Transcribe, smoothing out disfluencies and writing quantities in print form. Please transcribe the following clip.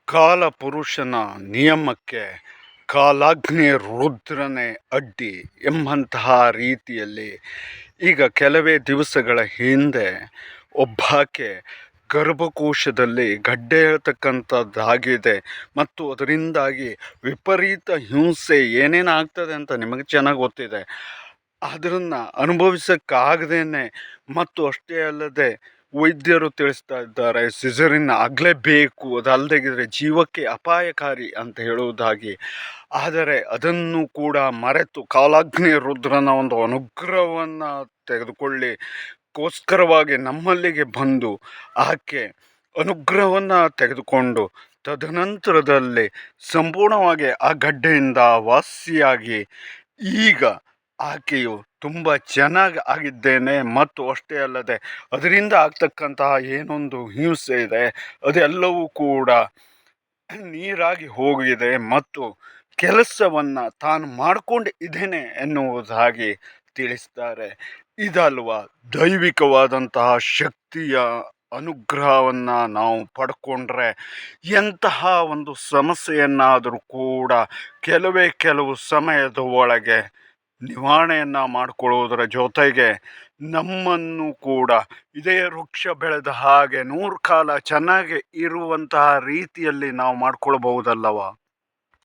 ಕಾಲಪುರುಷನ ನಿಯಮಕ್ಕೆ ಕಾಲಾಗ್ನಿ ರುದ್ರನೇ ಅಡ್ಡಿ ಎಂಬಂತಹ ರೀತಿಯಲ್ಲಿ ಈಗ ಕೆಲವೇ ದಿವಸಗಳ ಹಿಂದೆ ಒಬ್ಬಾಕೆ ಗರ್ಭಕೋಶದಲ್ಲಿ ಗಡ್ಡೆ ಹೇಳ್ತಕ್ಕಂಥದ್ದಾಗಿದೆ ಮತ್ತು ಅದರಿಂದಾಗಿ ವಿಪರೀತ ಹಿಂಸೆ ಏನೇನಾಗ್ತದೆ ಅಂತ ನಿಮಗೆ ಚೆನ್ನಾಗಿ ಗೊತ್ತಿದೆ. ಅದನ್ನು ಅನುಭವಿಸೋಕ್ಕಾಗದೇನೆ ಮತ್ತು ಅಷ್ಟೇ ಅಲ್ಲದೆ ವೈದ್ಯರು ತಿಳಿಸ್ತಾ ಇದ್ದಾರೆ ಸಿಸರಿನ್ ಆಗಲೇಬೇಕು, ಅದಲ್ಲದೆ ಜೀವಕ್ಕೆ ಅಪಾಯಕಾರಿ ಅಂತ ಹೇಳುವುದಾಗಿ. ಆದರೆ ಅದನ್ನು ಕೂಡ ಮರೆತು ಕಾಲಾಗ್ನಿ ರುದ್ರನ ಒಂದು ಅನುಗ್ರಹವನ್ನು ತೆಗೆದುಕೊಳ್ಳಿಕ್ಕೋಸ್ಕರವಾಗಿ ನಮ್ಮಲ್ಲಿಗೆ ಬಂದು ಆಕೆ ಅನುಗ್ರಹವನ್ನು ತೆಗೆದುಕೊಂಡು ತದನಂತರದಲ್ಲಿ ಸಂಪೂರ್ಣವಾಗಿ ಆ ಗಡ್ಡೆಯಿಂದ ವಾಸಿಯಾಗಿ ಈಗ ಆಕೆಯು ತುಂಬ ಚೆನ್ನಾಗಿ ಆಗಿದ್ದೇನೆ ಮತ್ತು ಅಷ್ಟೇ ಅಲ್ಲದೆ ಅದರಿಂದ ಆಗ್ತಕ್ಕಂತಹ ಏನೊಂದು ಹಿಂಸೆ ಇದೆ ಅದೆಲ್ಲವೂ ಕೂಡ ನೀರಾಗಿ ಹೋಗಿದೆ ಮತ್ತು ಕೆಲಸವನ್ನು ತಾನು ಮಾಡಿಕೊಂಡು ಇದ್ದೇನೆ ಎನ್ನುವುದಾಗಿ ತಿಳಿಸ್ತಾರೆ. ಇದಲ್ವಾ ದೈವಿಕವಾದಂತಹ ಶಕ್ತಿಯ ಅನುಗ್ರಹವನ್ನು ನಾವು ಪಡ್ಕೊಂಡ್ರೆ ಎಂತಹ ಒಂದು ಸಮಸ್ಯೆಯನ್ನಾದರೂ ಕೂಡ ಕೆಲವು ಸಮಯದ ಒಳಗೆ ನಿವಾರಣೆಯನ್ನು ಮಾಡಿಕೊಳ್ಳುವುದರ ಜೊತೆಗೆ ನಮ್ಮನ್ನು ಕೂಡ ಇದೇ ವೃಕ್ಷ ಬೆಳೆದ ಹಾಗೆ 100 ಕಾಲ ಚೆನ್ನಾಗಿ ಇರುವಂತಹ ರೀತಿಯಲ್ಲಿ ನಾವು ಮಾಡ್ಕೊಳ್ಬಹುದಲ್ಲವ.